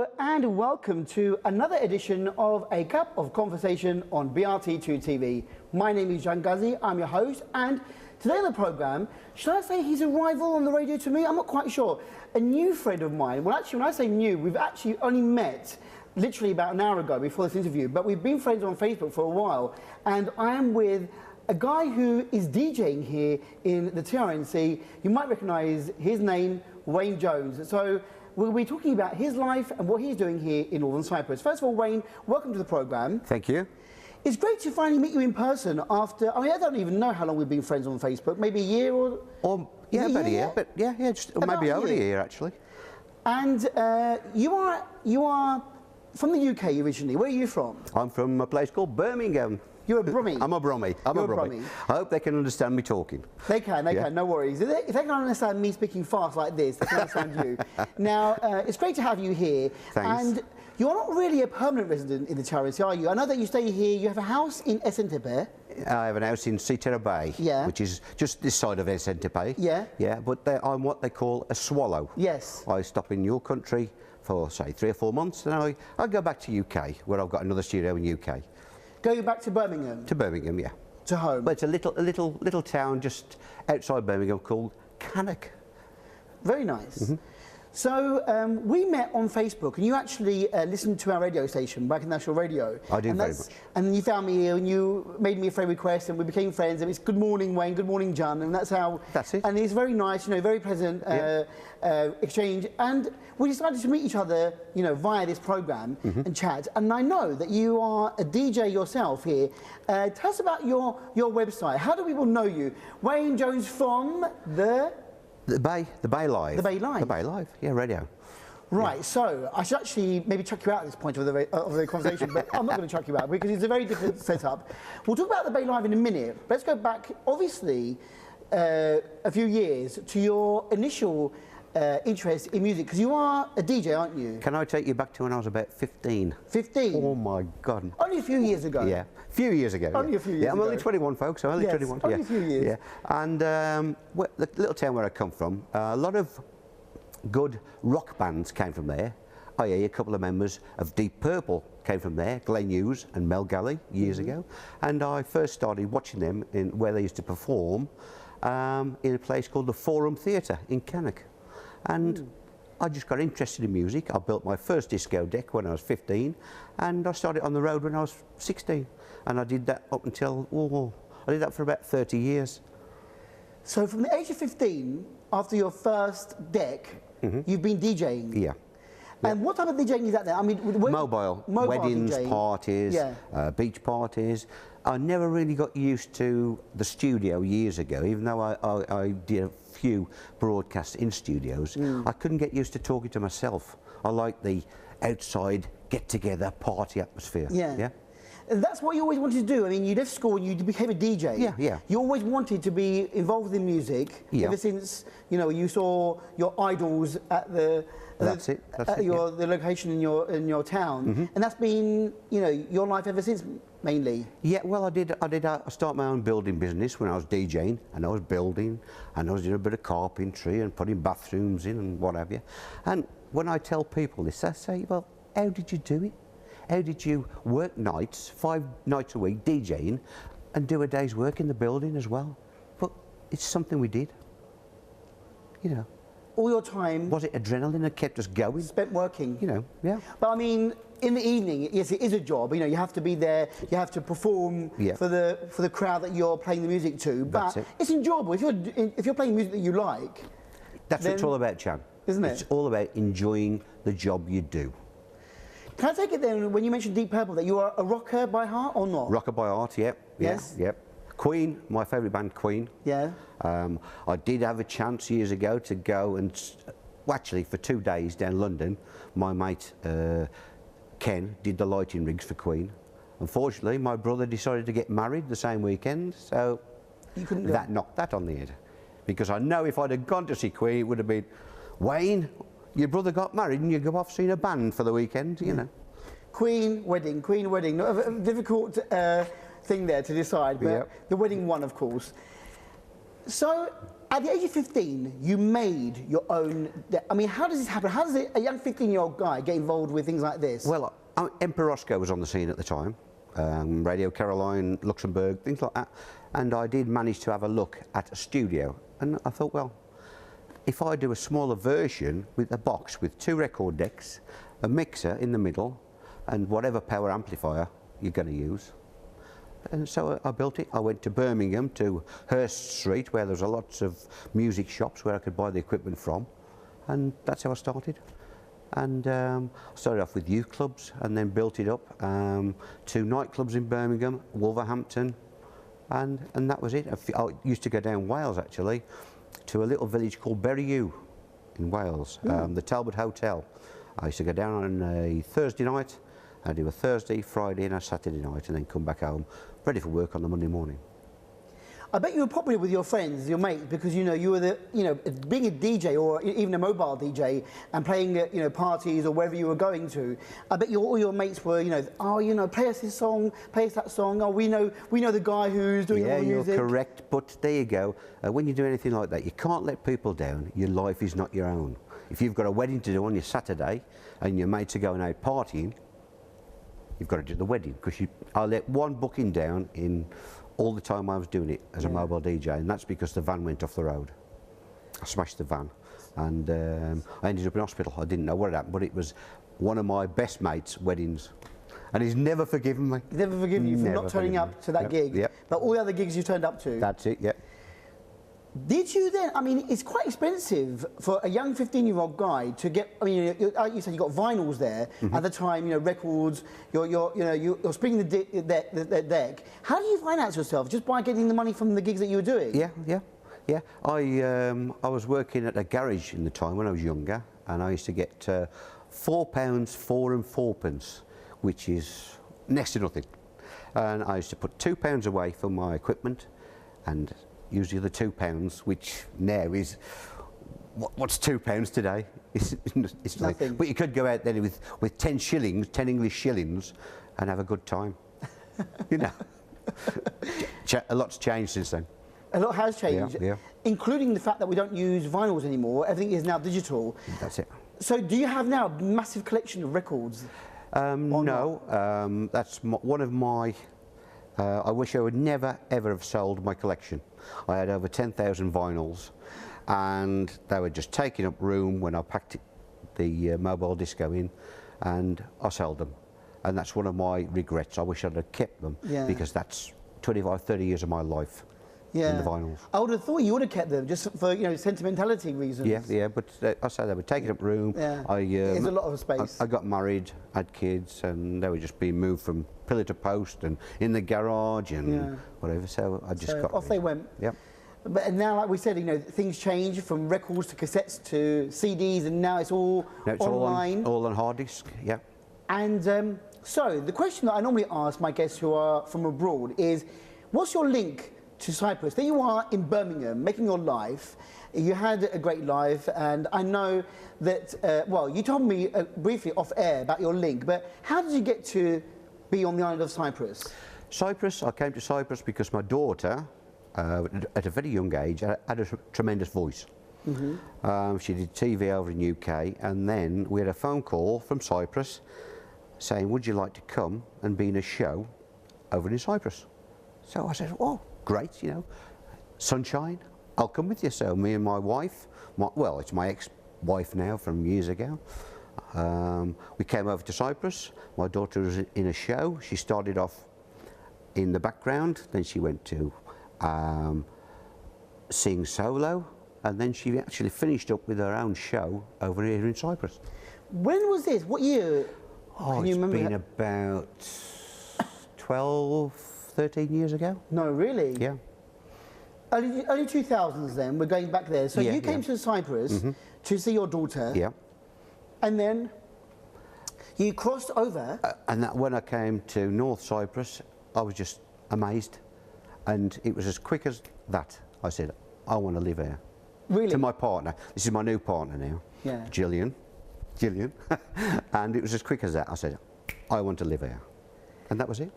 Hello and welcome to another edition of A Cup of Conversation on BRT2 TV. My name is Jan Ghazi, I'm your host, and today on the programme, should I say he's a rival on the radio to me? I'm not quite sure. A new friend of mine, well actually when I say new, we've actually only met literally about an hour ago before this interview, but we've been friends on Facebook for a while, and I am with a guy who is DJing here in the TRNC. You might recognise his name, Wayne Jones. So we'll be talking about his life and what he's doing here in Northern Cyprus. First of all, Wayne, welcome to the programme. Thank you. It's great to finally meet you in person after, I mean, I don't even know how long we've been friends on Facebook, maybe a year or yeah, about a year, but yeah, just maybe over a year actually. And you are from the UK originally. Where are you from? I'm from a place called Birmingham. You're a Brummie. I'm a Brummie. You're a Brummie. I hope they can understand me talking. They can, no worries. If they can understand me speaking fast like this, they can understand you. Now, it's great to have you here. Thanks. And you're not really a permanent resident in the TRNC, are you? I know that you stay here, you have a house in Esentepe. I have an house in Sitera Bay, which is just this side of Esentepe. Yeah. Yeah, but I'm what they call a swallow. Yes. I stop in your country for, say, 3 or 4 months, and I go back to UK, where I've got another studio in UK. Going back to Birmingham? To Birmingham, yeah. To home? But it's a little town just outside Birmingham called Cannock. Very nice. Mm-hmm. So we met on Facebook, and you actually listened to our radio station, Back in National Radio. I do very much. And you found me here, and you made me a friend request, and we became friends. And it's good morning, Wayne. Good morning, John. And that's how. That's it. And it's very nice, you know, very pleasant exchange. And we decided to meet each other, you know, via this program and chat. And I know that you are a DJ yourself here. Tell us about your website. How do people know you? Wayne Jones from The Bay Live. The Bay Live? The Bay Live, yeah, radio. Right, yeah. So I should actually maybe chuck you out at this point of the conversation, but I'm not going to chuck you out because it's a very different setup. We'll talk about the Bay Live in a minute. But let's go back, obviously, a few years to your initial interest in music, because you are a DJ, aren't you? Can I take you back to when I was about 15? 15? Oh my God. Only a few years ago? Yeah, a few years ago. Only a few years ago. I'm only 21, folks, I'm only 21. Only a few years. Yeah, and the little town where I come from, a lot of good rock bands came from there, i.e. a couple of members of Deep Purple came from there, Glenn Hughes and Mel Galley, years ago, and I first started watching them where they used to perform in a place called the Forum Theatre in Cannock. And I just got interested in music. I built my first disco deck when I was 15, and I started on the road when I was 16. And I did that up until, I did that for about 30 years. So from the age of 15, after your first deck, you've been DJing? Yeah. And what type of DJing is that then? I mean, mobile weddings, DJing. parties, beach parties. I never really got used to the studio years ago, even though I did a few broadcasts in studios. I couldn't get used to talking to myself. I like the outside get-together party atmosphere. Yeah. And that's what you always wanted to do. I mean, you left school and you became a DJ. Yeah. You always wanted to be involved in music ever since, you know, you saw your idols at the the location in your town, and that's been, you know, your life ever since, mainly. Yeah, well, I started my own building business when I was DJing, and I was building, and I was doing a bit of carpentry and putting bathrooms in and what have you. And when I tell people this, they say, well, how did you do it? How did you work nights, 5 nights a week, DJing, and do a day's work in the building as well? But it's something we did, you know. All your time... Was it adrenaline that kept us going? Spent working. You know, yeah. But I mean, in the evening, yes, it is a job. You know, you have to be there, you have to perform for the crowd that you're playing the music to. But it's enjoyable. If you're playing music that you like... That's what it's all about, Chan. Isn't it? It's all about enjoying the job you do. Can I take it then, when you mentioned Deep Purple, that you are a rocker by heart or not? Rocker by heart, yep. Yes? Yep. Queen, my favourite band, Queen. Yeah. I did have a chance years ago to go and, actually for 2 days down London, my mate Ken did the lighting rigs for Queen. Unfortunately, my brother decided to get married the same weekend, so you couldn't go. That knocked that on the head. Because I know if I'd have gone to see Queen, it would have been, Wayne, your brother got married and you go off seeing a band for the weekend, you know. Queen wedding. A difficult thing there to decide, but the wedding won, of course. So, at the age of 15, you made your own. I mean, how does this happen? How does a young 15-year-old guy get involved with things like this? Well, Emperor Roscoe was on the scene at the time, Radio Caroline, Luxembourg, things like that, and I did manage to have a look at a studio, and I thought, well, if I do a smaller version with a box with 2 record decks, a mixer in the middle, and whatever power amplifier you're going to use. And so I built it. I went to Birmingham, to Hurst Street, where there's lots of music shops where I could buy the equipment from, and that's how I started. And I started off with youth clubs and then built it up to nightclubs in Birmingham, Wolverhampton, and that was it. I used to go down Wales, actually, to a little village called Berriew in Wales, the Talbot Hotel. I used to go down on a Thursday night. I'd do a Thursday, Friday and a Saturday night, and then come back home, ready for work on the Monday morning. I bet you were popular with your friends, your mates, because you were being a DJ or even a mobile DJ and playing at parties or wherever you were going to. I bet all your mates were play us this song, play us that song. Oh, we know the guy who's doing all the music. Yeah, you're correct. But there you go. When you do anything like that, you can't let people down. Your life is not your own. If you've got a wedding to do on your Saturday and your mates are going out partying, you've got to do the wedding, because I let one booking down in all the time I was doing it as a mobile DJ, and that's because the van went off the road. I smashed the van, and I ended up in hospital. I didn't know what had happened, but it was one of my best mates' weddings, and he's never forgiven me. He's never forgiven you for not turning up to that gig. Yep. But all the other gigs you turned up to. That's it. Yeah. Did you then? I mean, it's quite expensive for a young 15-year-old guy to get. I mean, like you said, you got vinyls there at the time. Records. You're spinning the deck. How do you finance yourself? Just by getting the money from the gigs that you were doing? Yeah. I was working at a garage in the time when I was younger, and I used to get £4, 4 and 4 pence, which is next to nothing. And I used to put £2 away for my equipment, and use the other £2, which now is, what's £2 today? It's nothing. But you could go out there with 10 shillings, 10 English shillings, and have a good time. A lot's changed since then. A lot has changed, yeah. Including the fact that we don't use vinyls anymore. Everything is now digital. That's it. So do you have now a massive collection of records? No, that's one of my... I wish I would never, ever have sold my collection. I had over 10,000 vinyls, and they were just taking up room when I packed the mobile disco in, and I sold them. And that's one of my regrets. I wish I'd have kept them, because that's 25, 30 years of my life in the vinyls. I would have thought you would have kept them just for sentimentality reasons. Yeah, but I say they were taking up room. Yeah. There's a lot of space. I got married, had kids, and they were just being moved from pillar to post and in the garage and whatever. So I just got off they went. Yep. But now, like we said, things change from records to cassettes to CDs, and now it's all online. All on hard disk. Yeah. And so the question that I normally ask my guests who are from abroad is, what's your link to Cyprus? There you are in Birmingham, making your life. You had a great life, and I know that, you told me briefly off air about your link, but how did you get to be on the island of Cyprus? I came to Cyprus because my daughter, at a very young age, had a tremendous voice. She did TV over in the UK, and then we had a phone call from Cyprus saying, would you like to come and be in a show over in Cyprus? So I said, oh, great, sunshine, I'll come with you. So me and my wife, it's my ex-wife now from years ago, we came over to Cyprus. My daughter was in a show. She started off in the background, then she went to sing solo, and then she actually finished up with her own show over here in Cyprus. When was this? What year? Oh, it's been about 12, 13 years ago. No, really? Yeah. Early 2000s then, we're going back there. So you came to Cyprus to see your daughter. Yeah. And then you crossed over. And when I came to North Cyprus, I was just amazed. And it was as quick as that. I said, I want to live here. Really? To my partner. This is my new partner now. Yeah. Gillian. And it was as quick as that. I said, I want to live here. And that was it.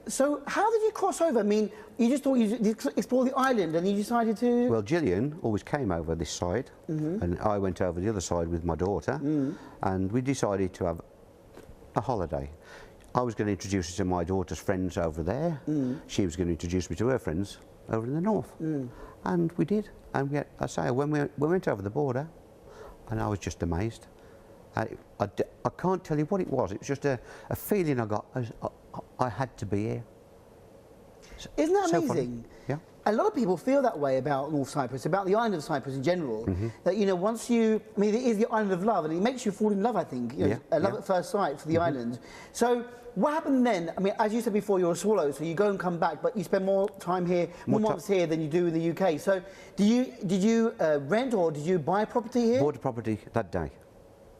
So how did you cross over? I mean, you just thought you'd explore the island and you decided to... Well, Gillian always came over this side, and I went over the other side with my daughter, and we decided to have a holiday. I was going to introduce her to my daughter's friends over there. She was going to introduce me to her friends over in the north. And we did. And we had, I say, when we went over the border, and I was just amazed. I can't tell you what it was. It was just a feeling I got. I had to be here. Isn't that So amazing? funny. Yeah. A lot of people feel that way about North Cyprus, about the island of Cyprus in general. That, you know, once you, I mean, it is the island of love, and it makes you fall in love, I think. You know, Yeah, love yeah. at first sight for the island. So what happened then? I mean, as you said before, you're a swallow, so you go and come back, but you spend more time here, more months here than you do in the UK. So did you rent or did you buy property here? Bought a property that day.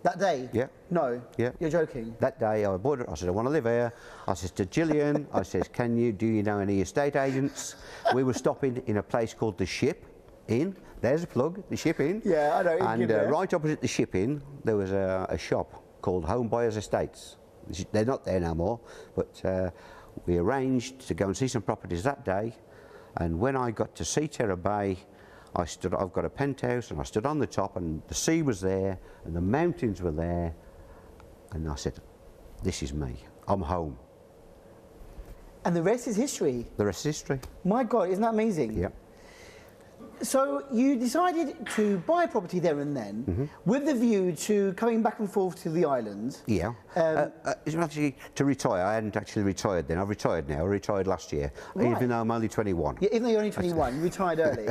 That day? Yeah. No? Yeah. You're joking? That day I bought it. I said, I want to live here. I said to Gillian, I says, do you know any estate agents? We were stopping in a place called the Ship Inn. There's a plug, the Ship Inn. Yeah, I know. And right opposite the Ship Inn, there was a shop called Home Buyers Estates. They're not there no more, but we arranged to go and see some properties that day. And when I got to Seaterra Bay, I've got a penthouse, and I stood on the top, and the sea was there, and the mountains were there, and I said, this is me, I'm home. And the rest is history. The rest is history. My God, isn't that amazing? Yeah. So you decided to buy property there and then, with the view to coming back and forth to the island. Yeah. It's actually to retire. I hadn't actually retired then. I've retired now. I retired last year, even though I'm only 21. Yeah, even though you're only 21, you retired early.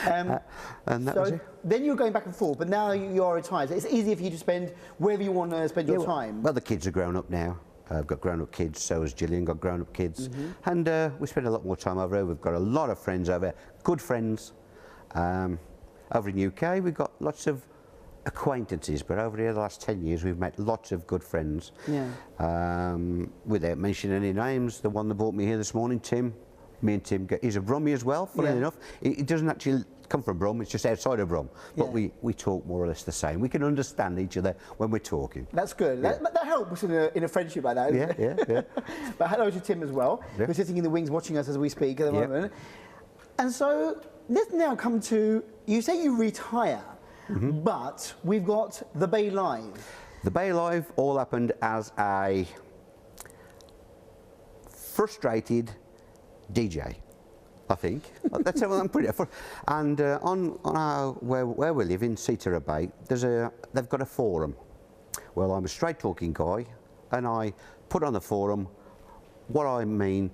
And that was So it. then you were going back and forth, but now you are retired. So it's easier for you to spend wherever you want to spend your time. Well, the kids are grown up now. I've got grown-up kids, so has Gillian got grown-up kids. And we spend a lot more time over here. We've got a lot of friends over here, good friends. Over in the UK, we've got lots of acquaintances, but over here the last 10 years, we've met lots of good friends. Yeah. Without mentioning any names, the one that brought me here this morning, Tim, me and Tim, he's a Brummie as well, funny enough. It doesn't actually come from Brum, it's just outside of Brum. But we talk more or less the same. We can understand each other when we're talking. That's good. Yeah. That helps in a friendship like that. Yeah. But hello to Tim as well, Yeah. who's sitting in the wings watching us as we speak at the moment. And so let's now come to, you say you retire, but we've got the Bay Live. The Bay Live all happened as a frustrated DJ, I think. That's how I'm pretty. And on our where we live in Seaterra Bay, they've got a forum. Well, I'm a straight talking guy, and I put on the forum what I mean.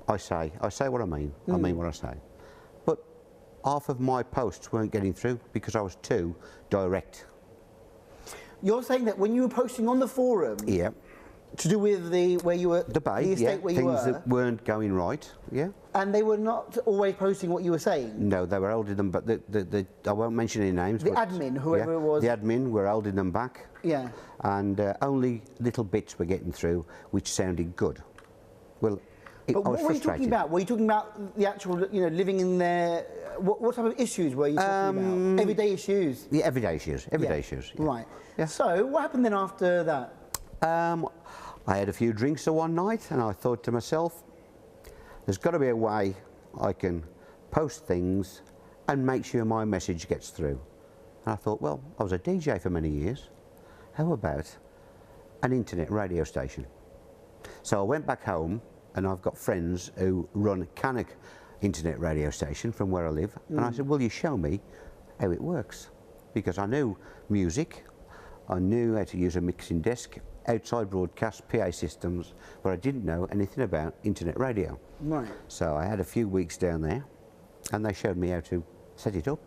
I say what I mean. I mean what I say. But half of my posts weren't getting through because I was too direct. You're saying that when you were posting on the forum, Yeah. to do with the estate where you were, things that weren't going right. Yeah. and they were not always posting what you were saying. No, they were holding them, but I won't mention any names. The but, admin, whoever it was. The admin were holding them back. Yeah. And only little bits were getting through, which sounded good. Well, But I what was were you frustrated. talking about? Were you talking about the actual, you know, living in there? What type of issues were you talking about? Everyday issues. Yeah, everyday issues. Everyday issues. Yeah. Right. Yeah. So what happened then after that? I had a few drinks one night, and I thought to myself, there's got to be a way I can post things and make sure my message gets through. And I thought, well, I was a DJ for many years. How about an internet radio station? So I went back home, and I've got friends who run Cannock internet radio station from where I live. And I said, will you show me how it works? Because I knew music, I knew how to use a mixing desk, outside broadcast, PA systems, but I didn't know anything about internet radio. Right. So I had a few weeks down there, and they showed me how to set it up.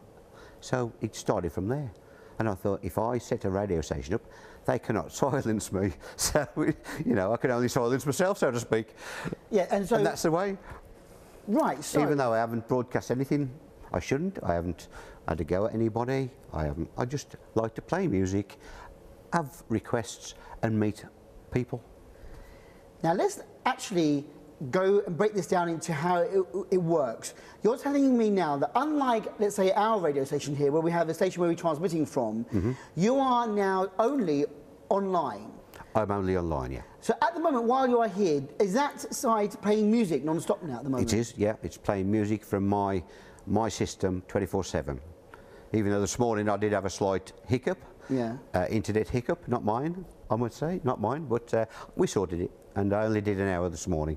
So it started from there. And I thought, if I set a radio station up, they cannot silence me. So, you know, I can only silence myself, so to speak. Yeah, and so... And that's the way. Right, so... Even though I haven't broadcast anything I shouldn't, I haven't had a go at anybody, I just like to play music, have requests and meet people. Now let's actually go and break this down into how it works. You're telling me now that unlike, let's say, our radio station here, where we have a station where we're transmitting from, you are now only online. I'm only online, yeah. So at the moment, while you are here, is that site playing music non-stop now at the moment? It is, yeah. It's playing music from my system 24/7. Even though this morning I did have a slight hiccup, Yeah. internet hiccup, not mine, I would say, not mine, but we sorted it, and I only did an hour this morning.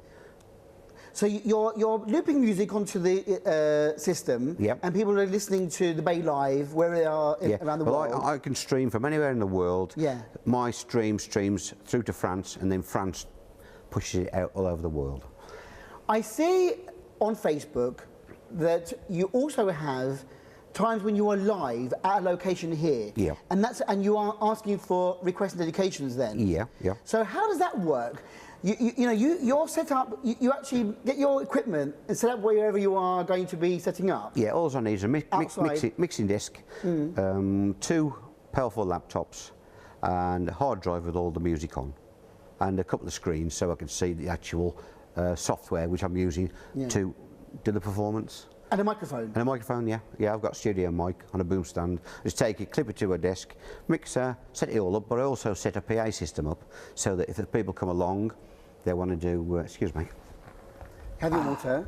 So you're looping music onto the system, Yep. and people are listening to the Bay Live where they are around the world. I can stream from anywhere in the world. Yeah. My stream streams through to France, and then France pushes it out all over the world. I see on Facebook that you also have times when you are live at a location here. Yeah. And you are asking for requests and dedications then. Yeah, yeah. So how does that work? You're set up. You actually get your equipment and set up wherever you are going to be setting up. Yeah, all I need is a Outside. mixing desk, 2 powerful laptops, and a hard drive with all the music on, and a couple of screens so I can see the actual software which I'm using to do the performance. And a microphone. And a microphone, yeah. Yeah, I've got a studio mic on a boom stand. Just take it, clip it to a desk, mixer, set it all up, but I also set a PA system up so that if the people come along, they want to do, excuse me. Have your water.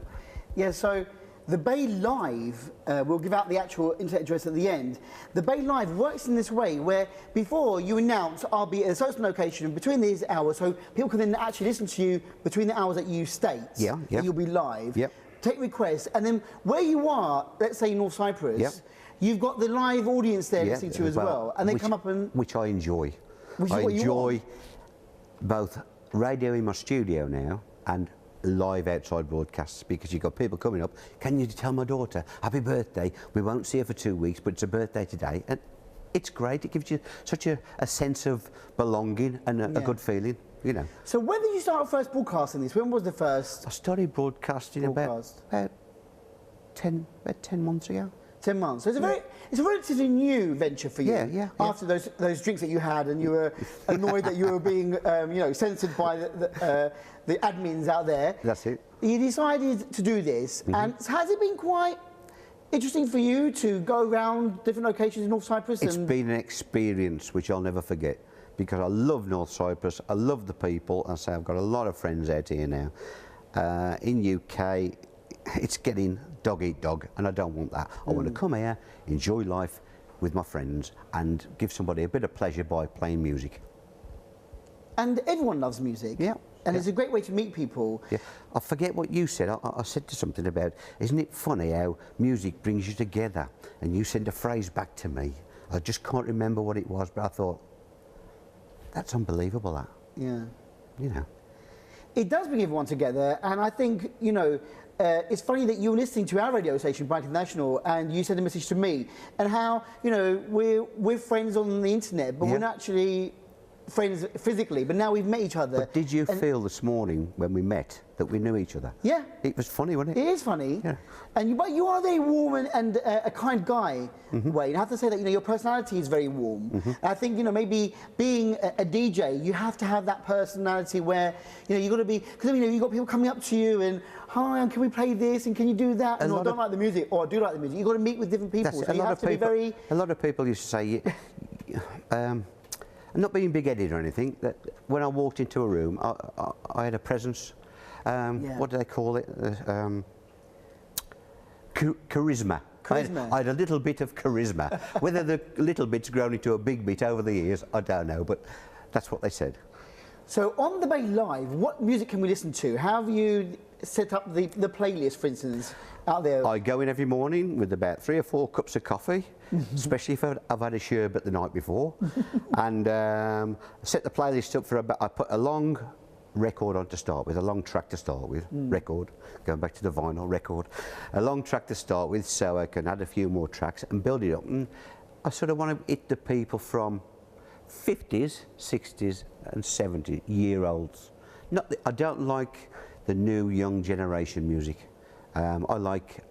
Yeah, so the Bay Live, we'll give out the actual internet address at the end. The Bay Live works in this way where before you announce I'll be at a certain location between these hours, so people can then actually listen to you between the hours that you state. Yeah, yeah. You'll be live. Yep. Take requests, and then where you are, let's say North Cyprus, Yep. you've got the live audience there Yeah, listening to you as well, and they come up and... Which I enjoy. Which is I what you enjoy both radio in my studio now and live outside broadcasts, because you've got people coming up, can you tell my daughter, happy birthday, we won't see her for 2 weeks, but it's her birthday today. And it's great, it gives you such a sense of belonging and a good feeling, you know. So when did you start first broadcasting this? When was the first I started broadcasting about 10 months ago. 10 months. So it's a relatively new venture for you. Yeah, yeah. After those drinks that you had, and you were annoyed that you were being, censored by the admins out there. That's it. You decided to do this, and has it been quite interesting for you to go around different locations in North Cyprus? It's been an experience which I'll never forget, because I love North Cyprus, I love the people, and so I've got a lot of friends out here now. In UK, it's getting dog eat dog, and I don't want that. I want to come here, enjoy life with my friends, and give somebody a bit of pleasure by playing music. And everyone loves music. Yeah. And it's a great way to meet people. Yeah, I forget what you said. I said to something about, isn't it funny how music brings you together? And you sent a phrase back to me. I just can't remember what it was, but I thought, that's unbelievable, that. Yeah. You know. It does bring everyone together, and I think, it's funny that you were listening to our radio station, Bright International, and you sent a message to me, and how, we're friends on the internet, but we're not actually friends physically, but now we've met each other. But did you feel this morning when we met that we knew each other? Yeah. It was funny, wasn't it? It is funny. Yeah. But you are a very warm and a kind guy, Wayne. I have to say that, your personality is very warm. And I think, maybe being a DJ, you have to have that personality where, you've got to be, because, you've got people coming up to you and, hi, and can we play this, and can you do that? And I don't like the music, or I do like the music. You've got to meet with different people, so you have to be very... A lot of people used to say, not being big-headed or anything, that when I walked into a room, I had a presence. What do they call it? Charisma. Charisma. I had a little bit of charisma. Whether the little bit's grown into a big bit over the years, I don't know, but that's what they said. So on the Bay Live, what music can we listen to? How have you set up the playlist, for instance, out there? I go in every morning with about 3 or 4 cups of coffee, especially if I've had a sherbet the night before, and set the playlist up for about, I put a long record on to start with, a long track to start with, record, going back to the vinyl record, a long track to start with so I can add a few more tracks and build it up. And I sort of want to hit the people from 50s, 60s and 70-year-olds. I don't like the new young generation music. I like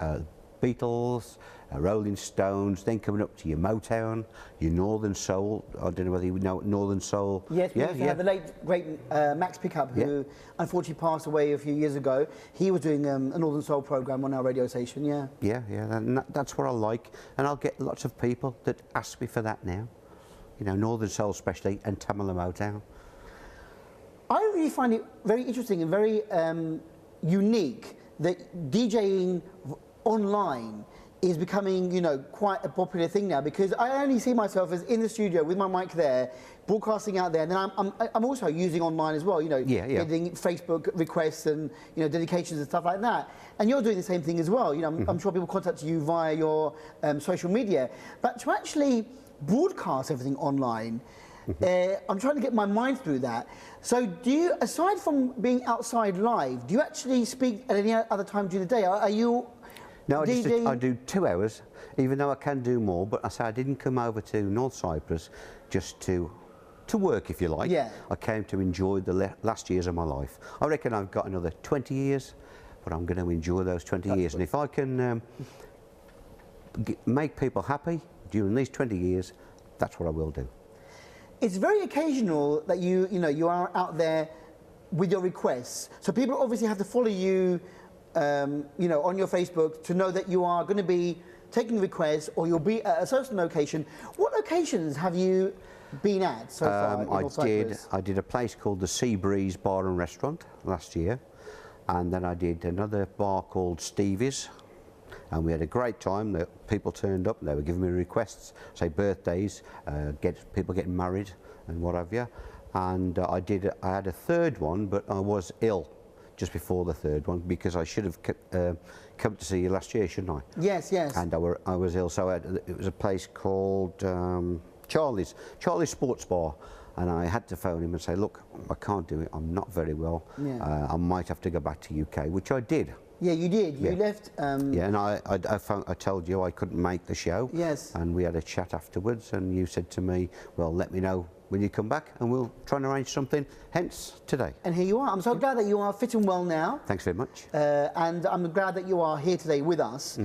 Beatles, Rolling Stones, then coming up to your Motown, your Northern Soul. I don't know whether you know Northern Soul. Yes, we used to have the late, great Max Pickup, who unfortunately passed away a few years ago. He was doing a Northern Soul programme on our radio station, Yeah, and that's what I like. And I'll get lots of people that ask me for that now. Northern Soul especially, and Tamala Motown. I really find it very interesting and very unique that DJing online is becoming, you know, quite a popular thing now, because I only see myself as in the studio with my mic there, broadcasting out there, and then I'm also using online as well, you know, getting Facebook requests and, you know, dedications and stuff like that. And you're doing the same thing as well. You know, I'm sure people contact you via your social media, but to actually broadcast everything online, I'm trying to get my mind through that. So do you, aside from being outside live, do you actually speak at any other time during the day? Are you No, I do 2 hours, even though I can do more, but I say I didn't come over to North Cyprus just to work, if you like. Yeah. I came to enjoy the last years of my life. I reckon I've got another 20 years, but I'm going to enjoy those 20 years. And if I can make people happy during these 20 years, that's what I will do. It's very occasional that you are out there with your requests. So people obviously have to follow you, you know, on your Facebook to know that you are going to be taking requests, or you'll be at a certain location. What locations have you been at so far in North Cyprus? I did a place called the Sea Breeze Bar and Restaurant last year, and then I did another bar called Stevie's, and we had a great time. The people turned up and they were giving me requests, say birthdays, people getting married and what have you. And I had a third one, but I was ill just before the third one, because I should have come to see you last year, shouldn't I? Yes, yes. And I was ill, so it was a place called Charlie's Sports Bar, and I had to phone him and say, look, I can't do it, I'm not very well. Yeah. I might have to go back to UK, which I did. Yeah, you did. You left. Yeah, and I told you I couldn't make the show. Yes. And we had a chat afterwards, and you said to me, well, let me know when you come back, and we'll try and arrange something, hence today. And here you are. I'm so glad that you are fit and well now. Thanks very much. And I'm glad that you are here today with us.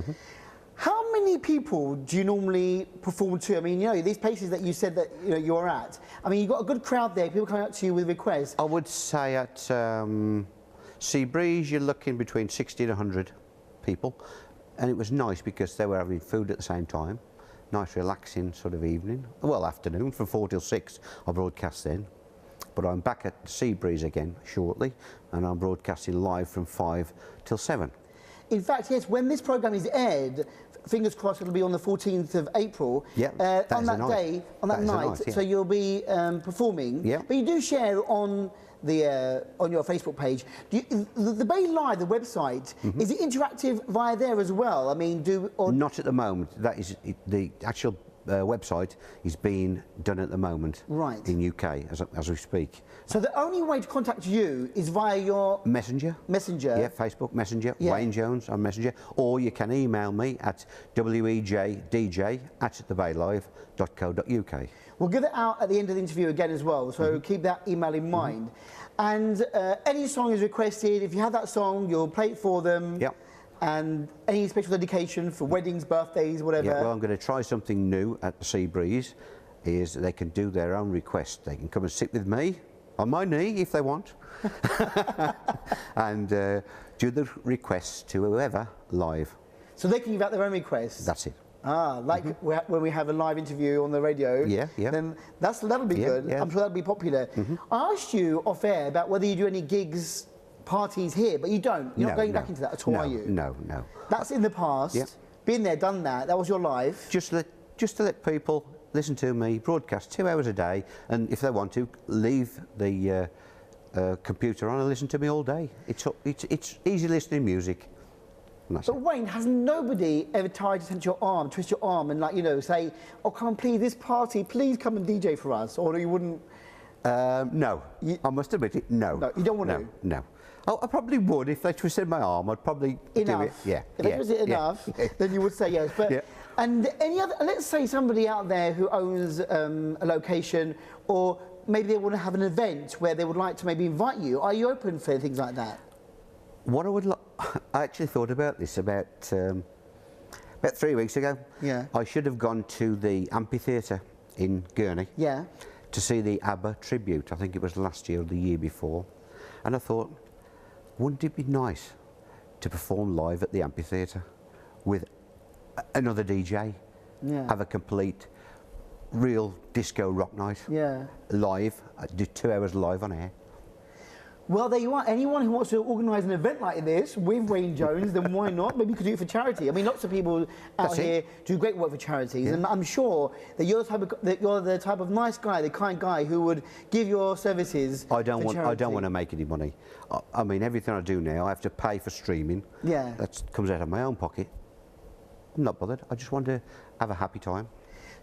How many people do you normally perform to? I mean, you know, these places that you said that you're at. I mean, you've got a good crowd there, people coming up to you with requests. I would say at Sea Breeze, you're looking between 60 to 100 people. And it was nice because they were having food at the same time. Nice relaxing sort of evening, well, afternoon, from 4 till 6 I broadcast then. But I'm back at Sea Breeze again shortly, and I'm broadcasting live from 5 till 7. In fact, yes, when this programme is aired, fingers crossed it'll be on the 14th of April. Yeah, on that night. Yeah. So you'll be performing. Yeah. But you do share on your Facebook page. The Bay Live, the website, is it interactive via there as well? I mean, not at the moment. That is the actual website is being done at the moment. Right. In UK as we speak. So the only way to contact you is via your Messenger. Yeah, Facebook Messenger. Yeah. Wayne Jones on Messenger, or you can email me at wejdj@thebaylive.co.uk. We'll give it out at the end of the interview again as well, so keep that email in mind. And any song is requested. If you have that song, you'll play it for them. Yep. And any special dedication for weddings, birthdays, whatever. Yeah, well, I'm going to try something new at the Sea Breeze, is they can do their own request. They can come and sit with me on my knee if they want, and do the requests to whoever live. So they can give out their own requests? That's it. Ah, like when we have a live interview on the radio. Yeah, yeah. Then that'll be good. Yeah. I'm sure that'll be popular. I asked you off air about whether you do any gigs, parties here, but you don't. You're not going back into that at all, are you? No. That's in the past. Yeah. Been there, done that. That was your life. Just to let people listen to me broadcast 2 hours a day, and if they want to, leave the computer on and listen to me all day. It's easy listening music. But Wayne, has nobody ever tried to twist your arm and say, oh, come on, please, this party, please come and DJ for us, or you wouldn't? No, I must admit it, no. No, you don't want to? No. Oh, I probably would. If they twisted my arm, I'd probably do it. Yeah. If they twisted it enough, then you would say yes. But and any other, let's say somebody out there who owns a location, or maybe they want to have an event where they would like to maybe invite you. Are you open for things like that? What I actually thought about this about 3 weeks ago. Yeah. I should have gone to the amphitheatre in Gurney. Yeah. To see the ABBA tribute. I think it was last year or the year before. And I thought, wouldn't it be nice to perform live at the amphitheatre with another DJ? Yeah. Have a complete, real disco rock night. Yeah. Live. Do 2 hours live on air. Well, there you are. Anyone who wants to organise an event like this with Wayne Jones, then why not? Maybe you could do it for charity. I mean, lots of people out here do great work for charities, and I'm sure that you're the type of nice guy, the kind guy who would give your services. I don't want to make any money. I mean, everything I do now, I have to pay for streaming. Yeah. That comes out of my own pocket. I'm not bothered. I just want to have a happy time.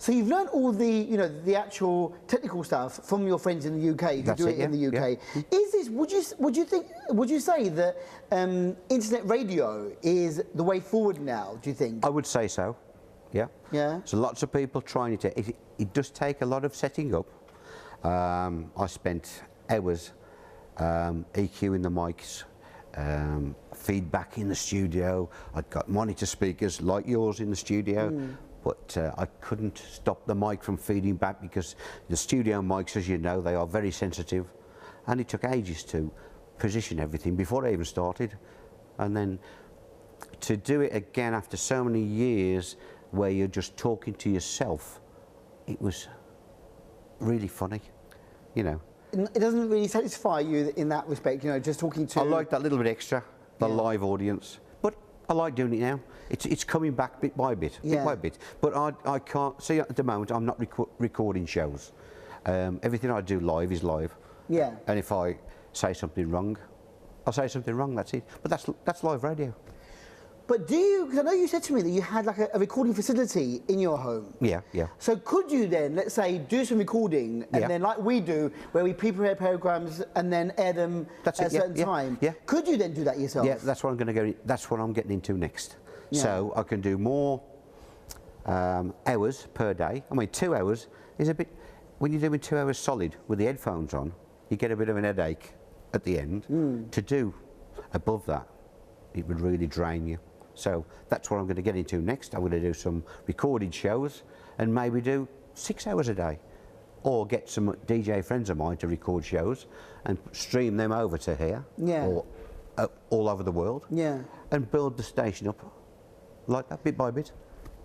So you've learned all the actual technical stuff from your friends in the UK who do it in the UK. Yeah. Is this? Would you say that internet radio is the way forward now? Do you think? I would say so. Yeah. Yeah. So lots of people trying it. It does take a lot of setting up. I spent hours EQing the mics, feedback in the studio. I'd got monitor speakers like yours in the studio. But I couldn't stop the mic from feeding back because the studio mics, as you know, they are very sensitive, and it took ages to position everything before I even started. And then to do it again after so many years where you're just talking to yourself, it was really funny, you know. It doesn't really satisfy you in that respect, you know, just talking to... I like that little bit extra, the live audience. But I like doing it now. It's coming back bit by bit, bit by bit. But I can't, see at the moment, I'm not recording shows. Everything I do live is live. Yeah. And if I say something wrong, I'll say something wrong, that's it. But that's live radio. But do you, because I know you said to me that you had like a recording facility in your home. Yeah, yeah. So could you then, let's say, do some recording and then like we do, where we pre-prepare programs and then air them at a certain time? Yeah. Could you then do that yourself? Yeah, that's what I'm going to go, that's what I'm getting into next. Yeah. So I can do more hours per day. I mean, 2 hours is a bit, when you're doing 2 hours solid with the headphones on, you get a bit of an headache at the end. To do above that, it would really drain you. So that's what I'm going to get into next. I'm going to do some recorded shows and maybe do 6 hours a day, or get some DJ friends of mine to record shows and stream them over to here, or all over the world, and build the station up like that, bit by bit.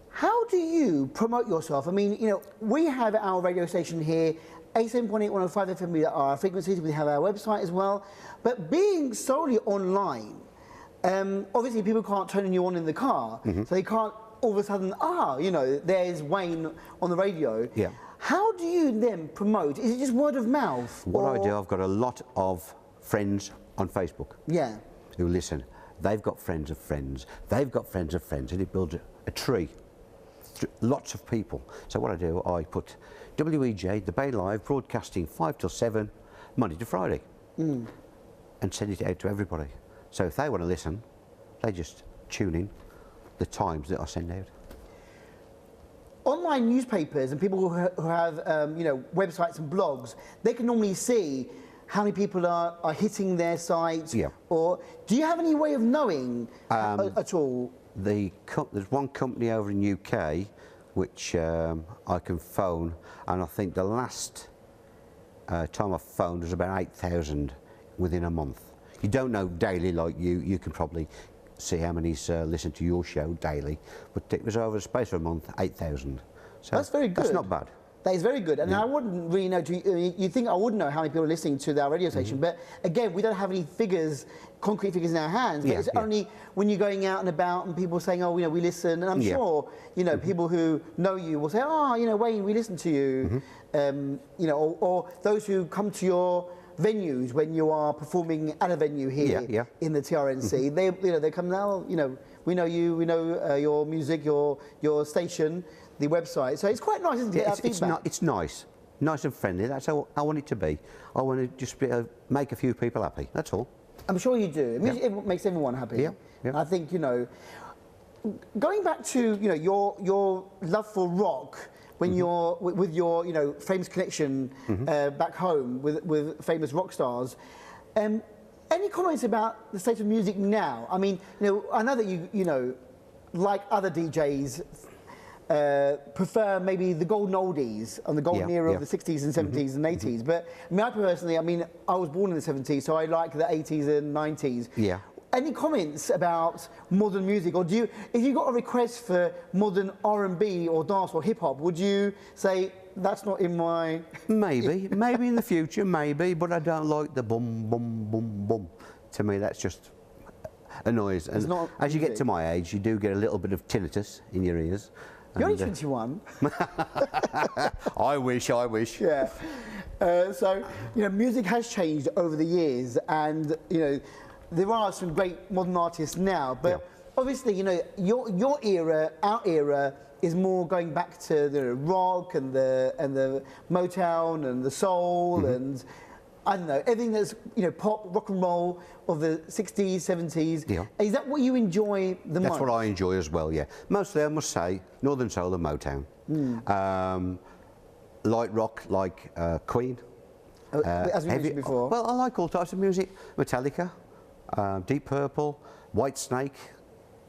How do you promote yourself? I mean, you know, we have our radio station here, 87.8 105 FM, we are our frequencies, we have our website as well, but being solely online, obviously people can't turn you on in the car, so they can't all of a sudden, you know, there's Wayne on the radio. Yeah. How do you then promote? Is it just word of mouth? What I do, I've got a lot of friends on Facebook who listen. They've got friends of friends, they've got friends of friends, and it builds a tree. Lots of people. So what I do, I put WEJ, the Bay Live, broadcasting 5 till 7, Monday to Friday, and send it out to everybody. So if they want to listen, they just tune in the times that I send out. Online newspapers and people who have you know, websites and blogs, they can normally see how many people are hitting their sites. Or do you have any way of knowing at all? There's one company over in UK which I can phone, and I think the last time I phoned was about 8,000 within a month. You don't know daily like you can probably see how many's listen to your show daily, but it was over the space of a month, 8,000. So that's very good. That's not bad. That is very good, and I wouldn't really know. You think I would know how many people are listening to our radio station, but again, we don't have any figures, concrete figures in our hands. But it's only when you're going out and about and people saying, "Oh, you know, we listen," and I'm sure, you know, people who know you will say, "Oh, you know, Wayne, we listen to you," you know, or those who come to your venues when you are performing at a venue here in the TRNC. They, you know, they come now. You know, we know you. We know your music, your station, the website. So it's quite nice, isn't it? It's nice and friendly. That's how I want it to be. I want to just make a few people happy. That's all. I'm sure you do. It makes everyone happy. I think, you know, going back to, you know, your love for rock. When you're with your, you know, famous connection back home with famous rock stars, any comments about the state of music now? I mean, you know, I know that you know, like other DJs, prefer maybe the golden oldies and the golden era of the 60s and 70s and 80s. But I mean, I personally, I mean, I was born in the 70s, so I like the 80s and 90s. any comments about modern music, or if you got a request for modern R&B or dance or hip hop, would you say that's not in my? Maybe in the future, maybe, but I don't like the boom, boom, boom, boom. To me, that's just a noise. And not as you get music. to my age, you do get a little bit of tinnitus in your ears. You're only And, 21. I wish. Yeah. So, music has changed over the years, and, there are some great modern artists now, but Yeah. obviously, your era, our era, is more going back to the rock and the Motown and the soul Mm-hmm. and, I don't know, everything that's, pop, rock and roll of the 60s, 70s. Yeah. Is that what you enjoy the most? That's what I enjoy as well, yeah. Mostly, I must say, Northern Soul and Motown. Light rock like Queen. As we mentioned before. Well, I like all types of music. Metallica, Deep Purple, White Snake,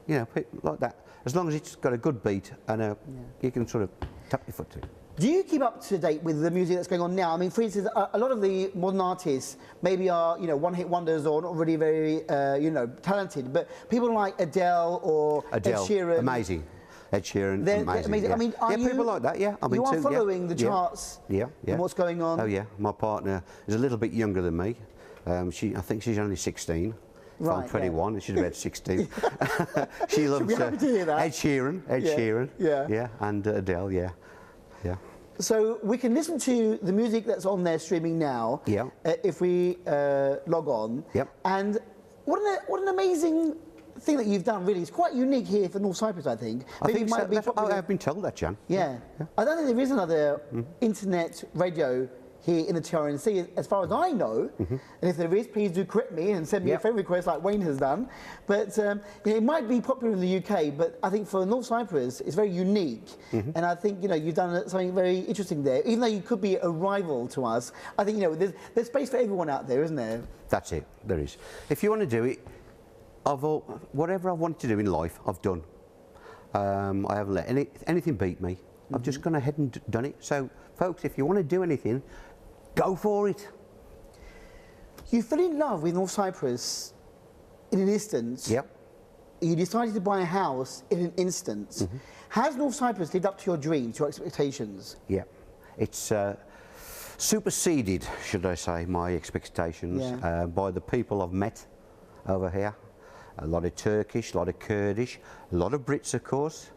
people like that. As long as it's got a good beat and you can sort of tap your foot to it. Do you keep up to date with the music that's going on now? I mean, for instance, a lot of the modern artists maybe are, one-hit wonders or not really very, talented. But people like Adele or Ed Sheeran. Amazing. Ed Sheeran, They're amazing. amazing. Yeah. I mean, are you, people like that, yeah. I mean, you are too, following the yeah. charts Yeah, yeah. and what's going on? Oh, yeah. My partner is a little bit younger than me. I think she's only 16. If Right, I'm 21, she's about 16. She loves be happy to hear that. Ed Sheeran, Yeah. yeah, and Adele, yeah. So we can listen to the music that's on there streaming now. Yeah. If we log on. Yep. And what an amazing thing that you've done. Really, it's quite unique here for North Cyprus, I think. I Maybe think it might so. be popular. I've been told that, Jan. Yeah. I don't think there is another internet radio here in the TRNC, as far as I know. And if there is, please do correct me and send me a friend request like Wayne has done. But it might be popular in the UK, but I think for North Cyprus, it's very unique. And I think you've done something very interesting there. Even though you could be a rival to us, I think there's space for everyone out there, isn't there? That's it. There is. If you want to do it, whatever I've wanted to do in life, I've done. I haven't let anything beat me. I've just gone ahead and done it. So, folks, if you want to do anything, go for it. You fell in love with North Cyprus in an instant. Yep. You decided to buy a house in an instant. Has North Cyprus lived up to your dreams, your expectations? Yeah. It's superseded, should I say, my expectations by the people I've met over here. A lot of Turkish, a lot of Kurdish, a lot of Brits, of course.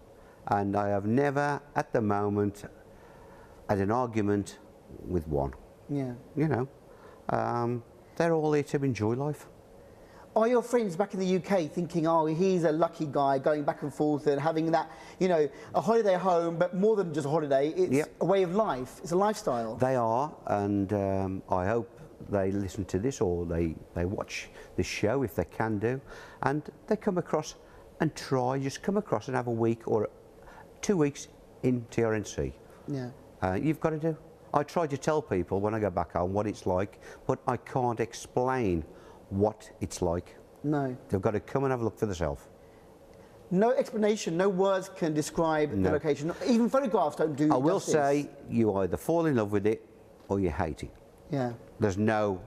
And I have never, at the moment, had an argument with one. Yeah. They're all here to enjoy life. Are your friends back in the UK thinking, oh, he's a lucky guy going back and forth and having that, a holiday home, but more than just a holiday, it's a way of life, it's a lifestyle? They are, and I hope they listen to this or they watch this show if they can do, and they come across and just come across and have a week or 2 weeks in TRNC. Yeah. You've got to do. I try to tell people when I go back home what it's like, but I can't explain what it's like. No. They've got to come and have a look for themselves. No explanation, no words can describe the location. Even photographs don't do I will justice. say you either fall in love with it or you hate it. Yeah. There's no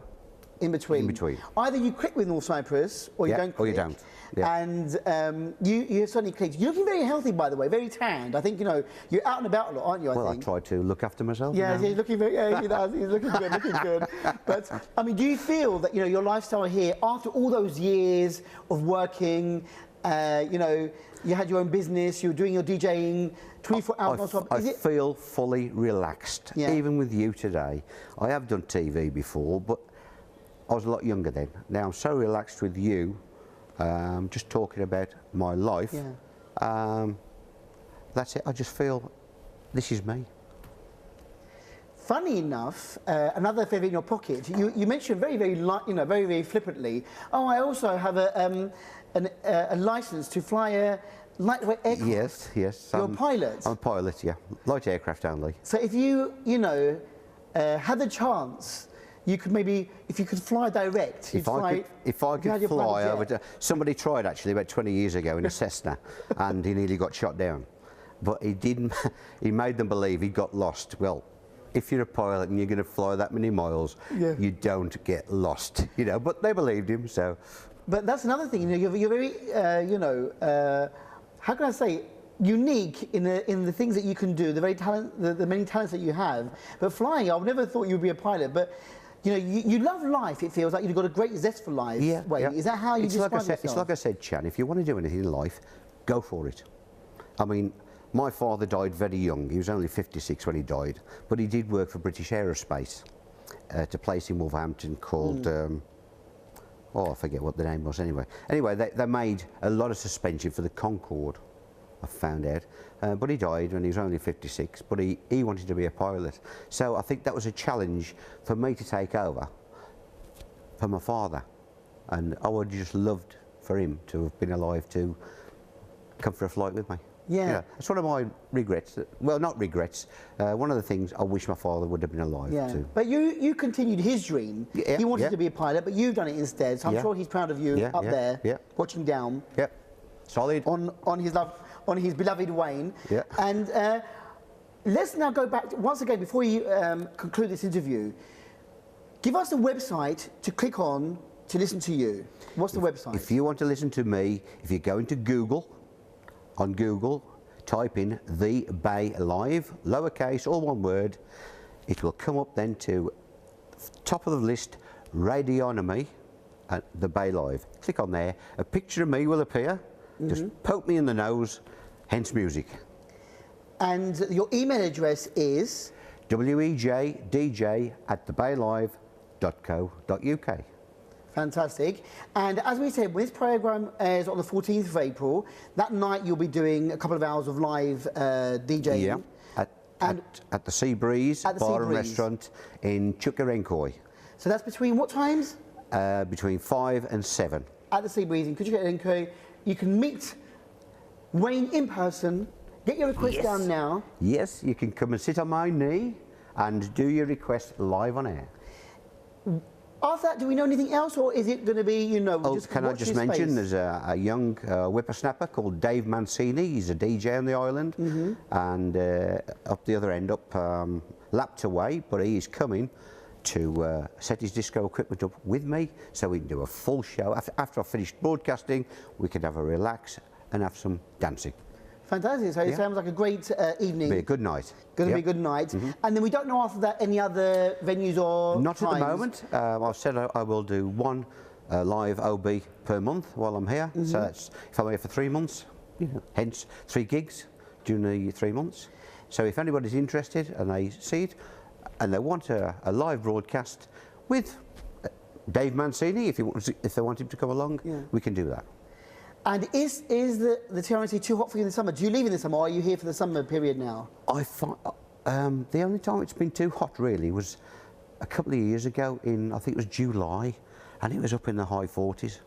in between. In between. Either you click with North Cyprus or you don't click. Or you don't. Yeah. And you certainly clicked. You're looking very healthy, by the way, very tanned. I think, you're out and about a lot, aren't you, I think? I try to look after myself. Yeah, he's looking very, he's looking good. But, I mean, do you feel that, your lifestyle here, after all those years of working, you had your own business, you were doing your DJing 24 hours non-stop. I feel fully relaxed, even with you today. I have done TV before, but I was a lot younger then. Now I'm so relaxed with you, just talking about my life. That's it. I just feel this is me. Funny enough, another favourite in your pocket. You mentioned very, very, very, very flippantly. Oh, I also have a license to fly a lightweight aircraft. Yes. You're a pilot. I'm a pilot. Yeah, light aircraft only. So if you, had the chance, you could maybe, if you could fly direct, If I could fly over to, somebody tried actually about 20 years ago in a Cessna, and he nearly got shot down. But he didn't. He made them believe he got lost. Well, if you're a pilot and you're going to fly that many miles, you don't get lost, But they believed him, so. But that's another thing. You know, you're very, how can I say, unique in the things that you can do, the many talents that you have. But flying, I would never thought you'd be a pilot. But you know, you love life. It feels like you've got a great zest for life. Yeah, Wayne. yeah. Is that how you describe yourself? It's like I said, Chan. If you want to do anything in life, go for it. I mean, my father died very young. He was only 56 when he died, but he did work for British Aerospace at a place in Wolverhampton called. I forget what the name was anyway. Anyway, they made a lot of suspension for the Concorde, I found out. But he died when he was only 56, but he wanted to be a pilot. So I think that was a challenge for me to take over for my father. And I would just loved for him to have been alive to come for a flight with me. Yeah. You know, that's one of my regrets. Well, not regrets. One of the things I wish my father would have been alive to. But you continued his dream. Yeah, he wanted to be a pilot, but you've done it instead. So I'm sure he's proud of you up there, watching down. Yep. Solid. On his beloved Wayne. Yeah. And let's now go back once again before you conclude this interview. Give us a website to click on to listen to you. What's the website? If you want to listen to me, if you go into Google, on Google, type in The Bay Live, lowercase, all one word. It will come up then to top of the list, Radionomy, The Bay Live. Click on there. A picture of me will appear. Just poke me in the nose, hence music. And your email address is? wejdj@thebaylive.co.uk. Fantastic. And as we said, when this programme airs on the 14th of April, that night you'll be doing a couple of hours of live DJing. Yeah, at the Sea Breeze Bar and Restaurant in Chukarenkoy. So that's between what times? Between 5 and 7. At the Sea Breeze in Chukarenkoy. You can meet Wayne in person. Get your request down now. Yes, you can come and sit on my knee and do your request live on air. After that, do we know anything else, or is it going to be, can I just mention, there's a young whippersnapper called Dave Mancini. He's a DJ on the island, and up the other end, lapped away, but he is coming to set his disco equipment up with me, so we can do a full show. After I've finished broadcasting, we can have a relax and have some dancing. Fantastic. So it sounds like a great evening. Be a good night. Going to be a good night. And then we don't know after that any other venues or Not times. at the moment. I've said I will do one live OB per month while I'm here. So that's, if I'm here for 3 months, hence 3 gigs during the 3 months. So if anybody's interested and they see it and they want a live broadcast with Dave Mancini, if they want him to come along, we can do that. And is the TRNC too hot for you in the summer? Do you leave in the summer, or are you here for the summer period now? I find the only time it's been too hot really was a couple of years ago in, I think it was July, and it was up in the high 40s.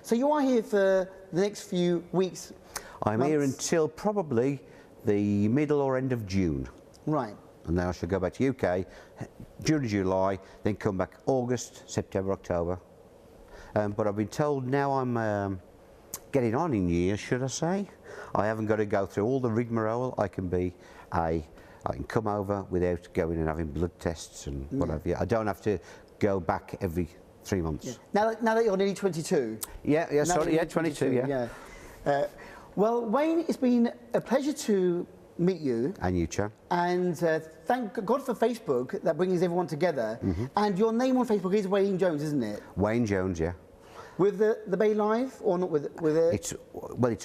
So you are here for the next few weeks? I'm here until probably the middle or end of June. Right. And then I shall go back to UK during July, then come back August, September, October. But I've been told now I'm getting on in years, should I say. I haven't got to go through all the rigmarole. I can come over without going and having blood tests and what have you. I don't have to go back every 3 months. Now that you're nearly 22. Yeah, sorry, 22, yeah. Well, Wayne, it's been a pleasure to meet you. And you, Chan. And thank God for Facebook that brings everyone together. And your name on Facebook is Wayne Jones, isn't it? Wayne Jones, yeah. With the Bay Live, or not with it? It's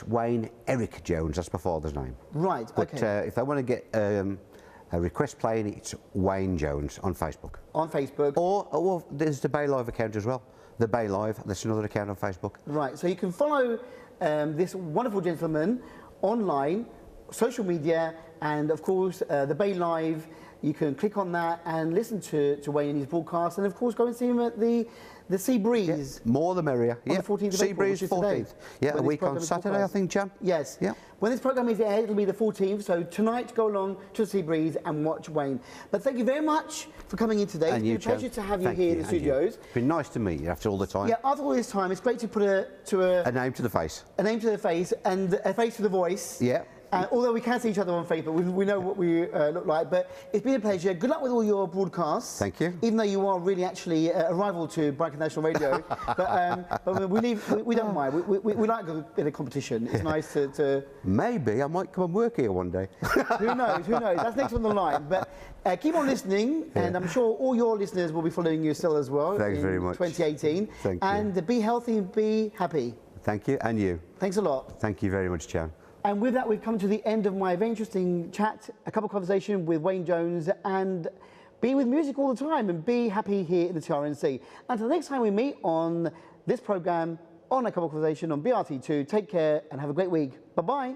Wayne Eric Jones. That's my father's name. Right. But okay. if they want to get a request playing, it's Wayne Jones on Facebook. On Facebook. Or there's the Bay Live account as well. The Bay Live. That's another account on Facebook. Right. So you can follow this wonderful gentleman online, social media, and of course the Bay Live. You can click on that and listen to Wayne in his broadcast, and of course go and see him at the Sea Breeze. Yeah, more the merrier. On the 14th of Sea April, Breeze 14th. Yeah, a week on Saturday, I think, Jan. Yes. Yeah. When this programme is aired, it'll be the 14th. So tonight, go along to the Sea Breeze and watch Wayne. But thank you very much for coming in today. And it's been a pleasure to have you here in the studios. It's been nice to meet you after all the time. Yeah, after all this time, it's great to put a name to the face. A name to the face and a face to the voice. Yeah. Although we can see each other on Facebook, we know what we look like. But it's been a pleasure. Good luck with all your broadcasts. Thank you. Even though you are really actually a rival to Brighton National Radio, but we don't mind. We like a bit of competition. It's nice to. Maybe I might come and work here one day. Who knows? Who knows? That's next on the line. But keep on listening, and I'm sure all your listeners will be following you still as well. Thanks in very much. 2018. Thank you. And be healthy and be happy. Thank you, and you. Thanks a lot. Thank you very much, Chan. And with that, we've come to the end of my very interesting chat, a couple of conversation with Wayne Jones, and be with music all the time and be happy here in the TRNC. Until the next time we meet on this programme, on A Cup of Conversation on BRT2, take care and have a great week. Bye-bye.